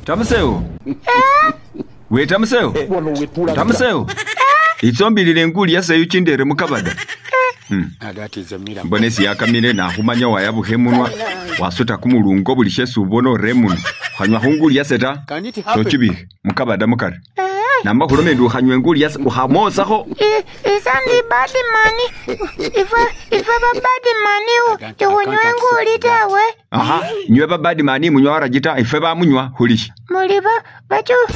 Tamuseo. We tamuseo. Tamuseo. Itsombili nguli yase yuchindere mukabada. Mbonesi yakamine na humanya wayabuhe munwa wasuta kumulungo bulishe subono remuno khanywa hunguli yaseta sochibihe mukabada mukare namba khulome ndu khanywe nguli yase ukhamosa kho isandi bad money ifa bad money tunywe nguli tawe aha nywe bad money munywa rajita ife ba munywa hulishi muliba bachuchu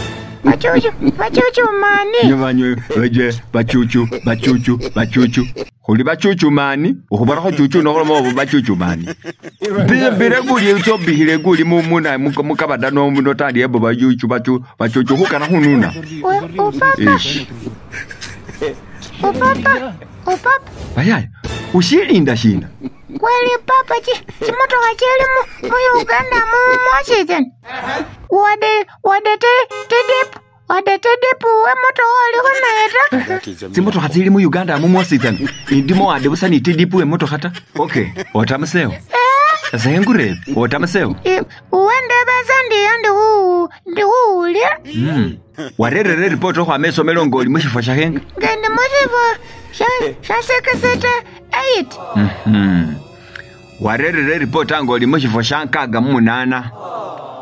mani nywe bachuchu Huli bachuchu mani, ukubara chuchu no homo bachuchu mani. Bire guli utobihire guli mumuna mukabada no munotali ebo bachuchu bachuchu hukana hununa. Opapa. Bayaya, ushilinda shina. Kweli papa chimoto kacheli mu Uganda mu Washington. Wadetedepu we moto wali kona Simoto hatili mu Uganda mu Washington. Indimo adebusani tidipu we moto hata. Okay, otamuseo. Zahengure, otamuseo. Uwende bazandi yandi huu ulia. Warere report ho ameso melongo limushifo shahenga. Gende mushifo shasekesete 8. Warere report ango limushifo shankaga munana.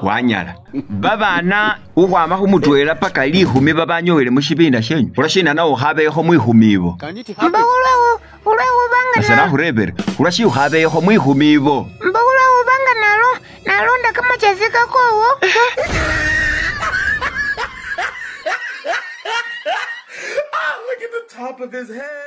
Wanyala babana ukwama kumutwela paka lihumi babanyohele mushibinda shenyu ulashina nawo khabeho mwihumibo mba ule ubanga asana hurebere ulashi ukhabeho mwihumibo mba ule ubanga nalonda kama chazika kowo look at the top of his head.